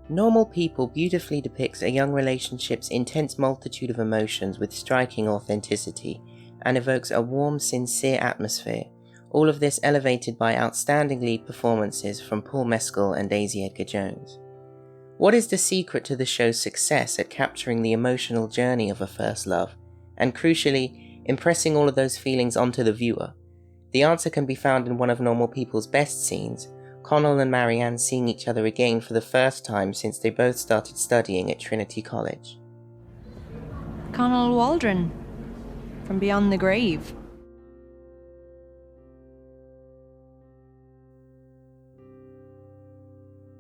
Normal People beautifully depicts a young relationship's intense multitude of emotions with striking authenticity, and evokes a warm, sincere atmosphere, all of this elevated by outstanding lead performances from Paul Mescal and Daisy Edgar-Jones. What is the secret to the show's success at capturing the emotional journey of a first love, and crucially, impressing all of those feelings onto the viewer? The answer can be found in one of Normal People's best scenes, Connell and Marianne seeing each other again for the first time since they both started studying at Trinity College. Connell Waldron, from beyond the grave.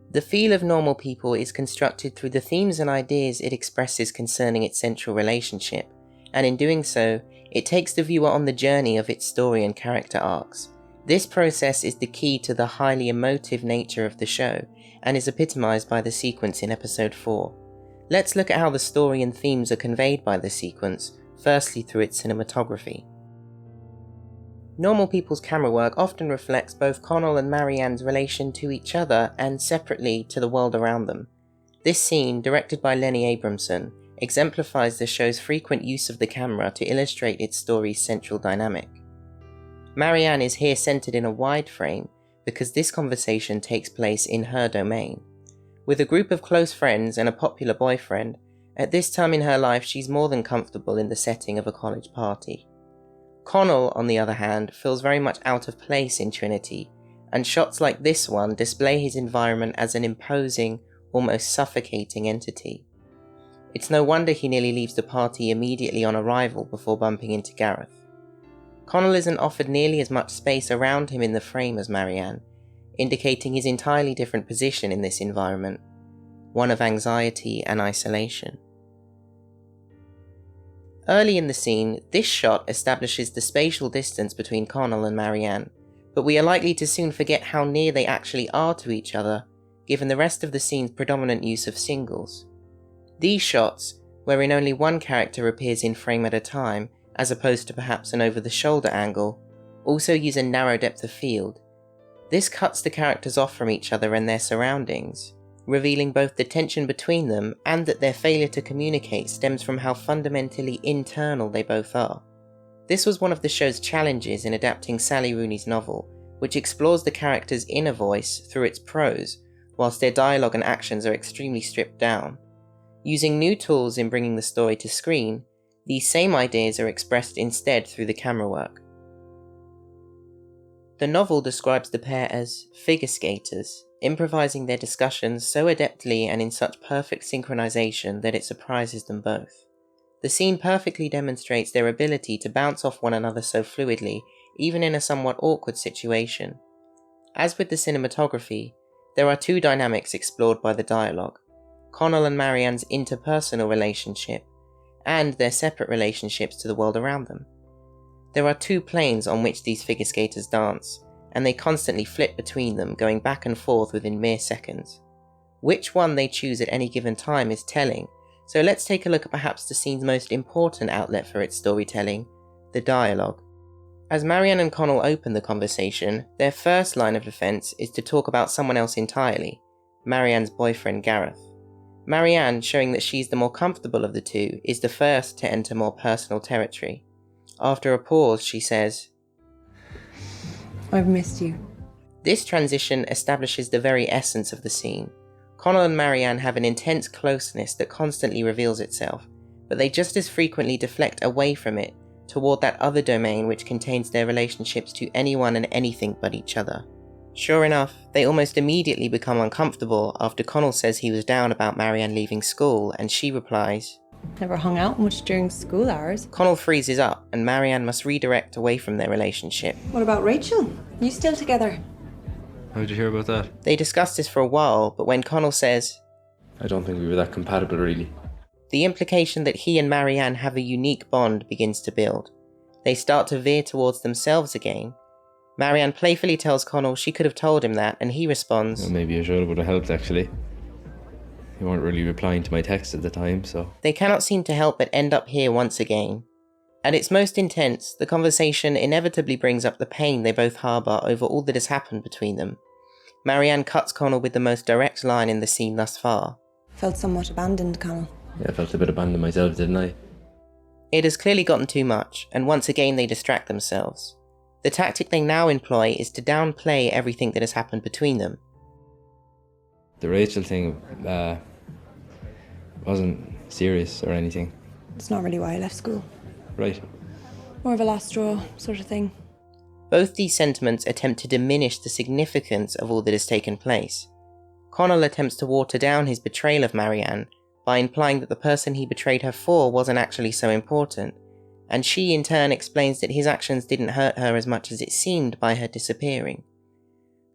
The feel of Normal People is constructed through the themes and ideas it expresses concerning its central relationship, and in doing so, it takes the viewer on the journey of its story and character arcs. This process is the key to the highly emotive nature of the show, and is epitomized by the sequence in episode 4. Let's look at how the story and themes are conveyed by the sequence, firstly through its cinematography. Normal People's camera work often reflects both Connell and Marianne's relation to each other and separately to the world around them. This scene, directed by Lenny Abramson, exemplifies the show's frequent use of the camera to illustrate its story's central dynamic. Marianne is here centered in a wide frame because this conversation takes place in her domain. With a group of close friends and a popular boyfriend, at this time in her life she's more than comfortable in the setting of a college party. Connell, on the other hand, feels very much out of place in Trinity, and shots like this one display his environment as an imposing, almost suffocating entity. It's no wonder he nearly leaves the party immediately on arrival before bumping into Gareth. Connell isn't offered nearly as much space around him in the frame as Marianne, indicating his entirely different position in this environment, one of anxiety and isolation. Early in the scene, this shot establishes the spatial distance between Connell and Marianne, but we are likely to soon forget how near they actually are to each other, given the rest of the scene's predominant use of singles. These shots, wherein only one character appears in frame at a time, as opposed to perhaps an over-the-shoulder angle, also use a narrow depth of field. This cuts the characters off from each other and their surroundings, revealing both the tension between them and that their failure to communicate stems from how fundamentally internal they both are. This was one of the show's challenges in adapting Sally Rooney's novel, which explores the characters' inner voice through its prose, whilst their dialogue and actions are extremely stripped down. Using new tools in bringing the story to screen, these same ideas are expressed instead through the camera work. The novel describes the pair as figure skaters, improvising their discussions so adeptly and in such perfect synchronization that it surprises them both. The scene perfectly demonstrates their ability to bounce off one another so fluidly, even in a somewhat awkward situation. As with the cinematography, there are two dynamics explored by the dialogue: Connell and Marianne's interpersonal relationship, and their separate relationships to the world around them. There are two planes on which these figure skaters dance, and they constantly flip between them, going back and forth within mere seconds. Which one they choose at any given time is telling, so let's take a look at perhaps the scene's most important outlet for its storytelling, the dialogue. As Marianne and Connell open the conversation, their first line of defense is to talk about someone else entirely, Marianne's boyfriend Gareth. Marianne, showing that she's the more comfortable of the two, is the first to enter more personal territory. After a pause, she says, "I've missed you." This transition establishes the very essence of the scene. Connell and Marianne have an intense closeness that constantly reveals itself, but they just as frequently deflect away from it, toward that other domain which contains their relationships to anyone and anything but each other. Sure enough, they almost immediately become uncomfortable after Connell says he was down about Marianne leaving school, and she replies, "Never hung out much during school hours." Connell freezes up, and Marianne must redirect away from their relationship. "What about Rachel? You still together?" How did you hear about that? They discuss this for a while, but when Connell says, I don't think we were that compatible, really. The implication that he and Marianne have a unique bond begins to build. They start to veer towards themselves again. Marianne playfully tells Connell she could have told him that, and he responds, Well, maybe I should would have helped, actually. You weren't really replying to my text at the time, so... They cannot seem to help but end up here once again. At its most intense, the conversation inevitably brings up the pain they both harbour over all that has happened between them. Marianne cuts Connell with the most direct line in the scene thus far. Felt somewhat abandoned, Connell. Yeah, I felt a bit abandoned myself, didn't I? It has clearly gotten too much, and once again they distract themselves. The tactic they now employ is to downplay everything that has happened between them. The Rachel thing wasn't serious or anything. It's not really why I left school. Right. More of a last straw sort of thing. Both these sentiments attempt to diminish the significance of all that has taken place. Connell attempts to water down his betrayal of Marianne by implying that the person he betrayed her for wasn't actually so important, and she in turn explains that his actions didn't hurt her as much as it seemed by her disappearing.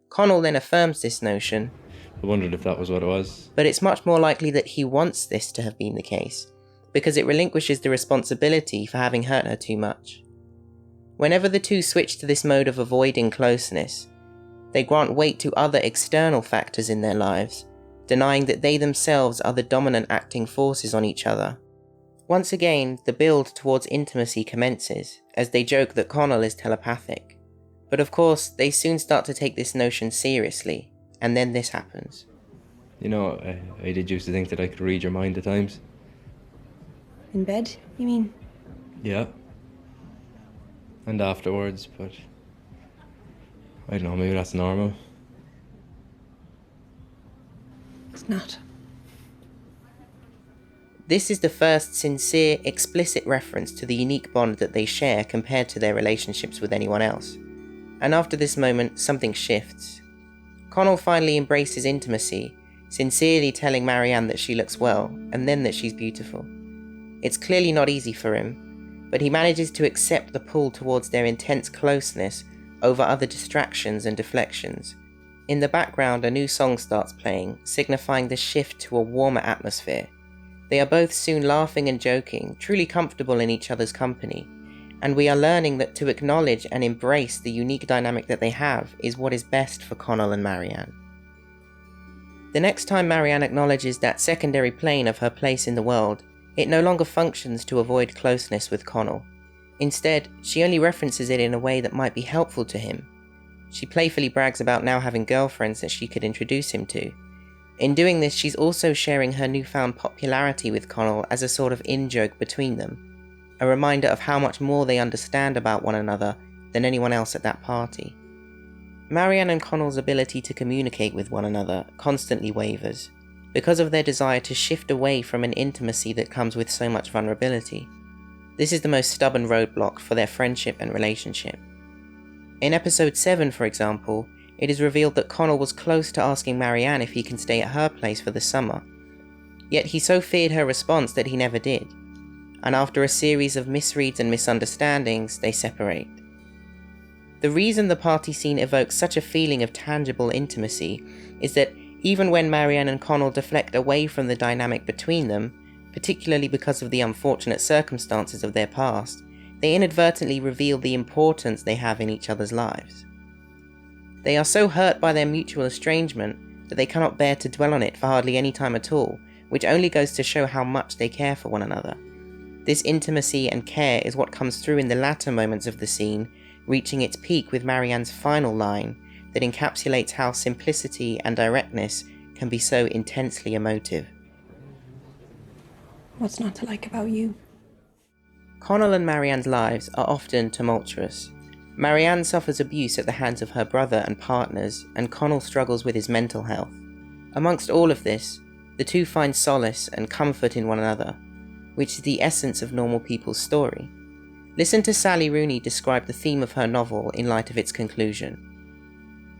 Connell then affirms this notion. I wondered if that was what it was. But it's much more likely that he wants this to have been the case, because it relinquishes the responsibility for having hurt her too much. Whenever the two switch to this mode of avoiding closeness, they grant weight to other external factors in their lives, denying that they themselves are the dominant acting forces on each other. Once again, the build towards intimacy commences, as they joke that Connell is telepathic. But of course, they soon start to take this notion seriously, and then this happens. You know, I did used to think that I could read your mind at times. In bed, you mean? Yeah. And afterwards, but I don't know, maybe that's normal. It's not. This is the first sincere, explicit reference to the unique bond that they share compared to their relationships with anyone else. And after this moment, something shifts. Connell finally embraces intimacy, sincerely telling Marianne that she looks well, and then that she's beautiful. It's clearly not easy for him, but he manages to accept the pull towards their intense closeness over other distractions and deflections. In the background, a new song starts playing, signifying the shift to a warmer atmosphere. They are both soon laughing and joking, truly comfortable in each other's company, and we are learning that to acknowledge and embrace the unique dynamic that they have is what is best for Connell and Marianne. The next time Marianne acknowledges that secondary plane of her place in the world, it no longer functions to avoid closeness with Connell. Instead, she only references it in a way that might be helpful to him. She playfully brags about now having girlfriends that she could introduce him to. In doing this, she's also sharing her newfound popularity with Connell as a sort of in-joke between them, a reminder of how much more they understand about one another than anyone else at that party. Marianne and Connell's ability to communicate with one another constantly wavers, because of their desire to shift away from an intimacy that comes with so much vulnerability. This is the most stubborn roadblock for their friendship and relationship. In episode 7, for example, it is revealed that Connell was close to asking Marianne if he can stay at her place for the summer. Yet he so feared her response that he never did, and after a series of misreads and misunderstandings, they separate. The reason the party scene evokes such a feeling of tangible intimacy is that even when Marianne and Connell deflect away from the dynamic between them, particularly because of the unfortunate circumstances of their past, they inadvertently reveal the importance they have in each other's lives. They are so hurt by their mutual estrangement that they cannot bear to dwell on it for hardly any time at all, which only goes to show how much they care for one another. This intimacy and care is what comes through in the latter moments of the scene, reaching its peak with Marianne's final line that encapsulates how simplicity and directness can be so intensely emotive. What's not to like about you? Connell and Marianne's lives are often tumultuous. Marianne suffers abuse at the hands of her brother and partners, and Connell struggles with his mental health. Amongst all of this, the two find solace and comfort in one another, which is the essence of normal people's story. Listen to Sally Rooney describe the theme of her novel in light of its conclusion.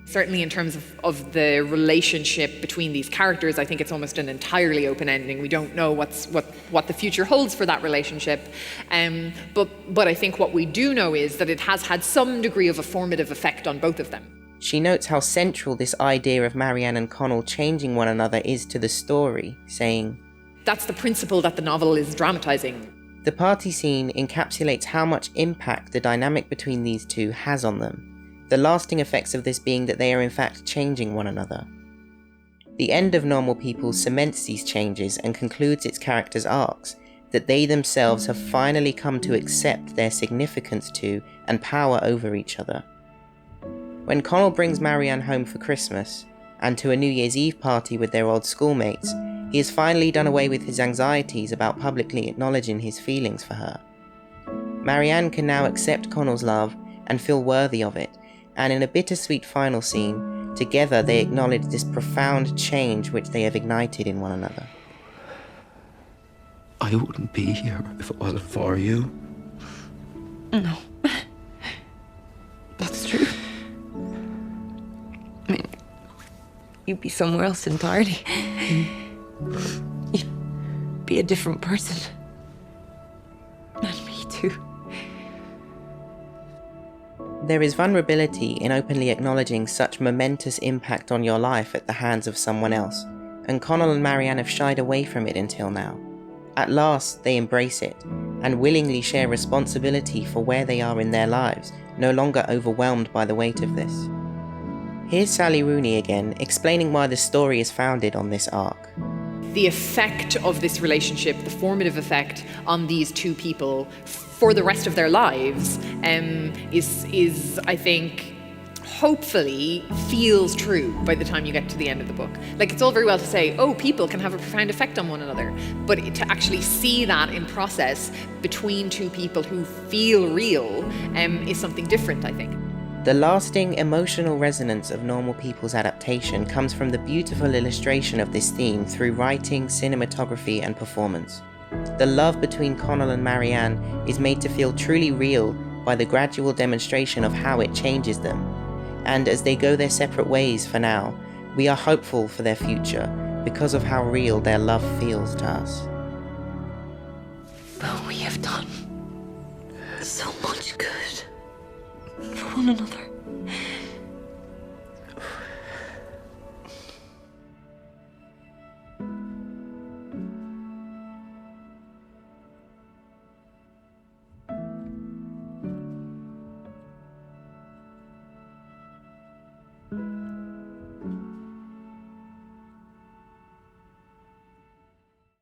Certainly in terms of the relationship between these characters, I think it's almost an entirely open ending. We don't know what the future holds for that relationship. But I think what we do know is that it has had some degree of a formative effect on both of them. She notes how central this idea of Marianne and Connell changing one another is to the story, saying, "That's the principle that the novel is dramatising." The party scene encapsulates how much impact the dynamic between these two has on them. The lasting effects of this being that they are in fact changing one another. The end of Normal People cements these changes and concludes its characters' arcs, that they themselves have finally come to accept their significance to and power over each other. When Connell brings Marianne home for Christmas, and to a New Year's Eve party with their old schoolmates, he has finally done away with his anxieties about publicly acknowledging his feelings for her. Marianne can now accept Connell's love and feel worthy of it, and in a bittersweet final scene, together they acknowledge this profound change which they have ignited in one another. I wouldn't be here if it wasn't for you. No. That's true. I mean, you'd be somewhere else entirely. You'd be a different person. And me too. There is vulnerability in openly acknowledging such momentous impact on your life at the hands of someone else, and Connell and Marianne have shied away from it until now. At last, they embrace it, and willingly share responsibility for where they are in their lives, no longer overwhelmed by the weight of this. Here's Sally Rooney again, explaining why the story is founded on this arc. The effect of this relationship, the formative effect on these two people for the rest of their lives, is I think, hopefully feels true by the time you get to the end of the book. Like, it's all very well to say, oh, people can have a profound effect on one another, but to actually see that in process between two people who feel real is something different, I think. The lasting emotional resonance of Normal People's adaptation comes from the beautiful illustration of this theme through writing, cinematography, and performance. The love between Connell and Marianne is made to feel truly real by the gradual demonstration of how it changes them. And as they go their separate ways for now, we are hopeful for their future because of how real their love feels to us. But we have done so much good for one another.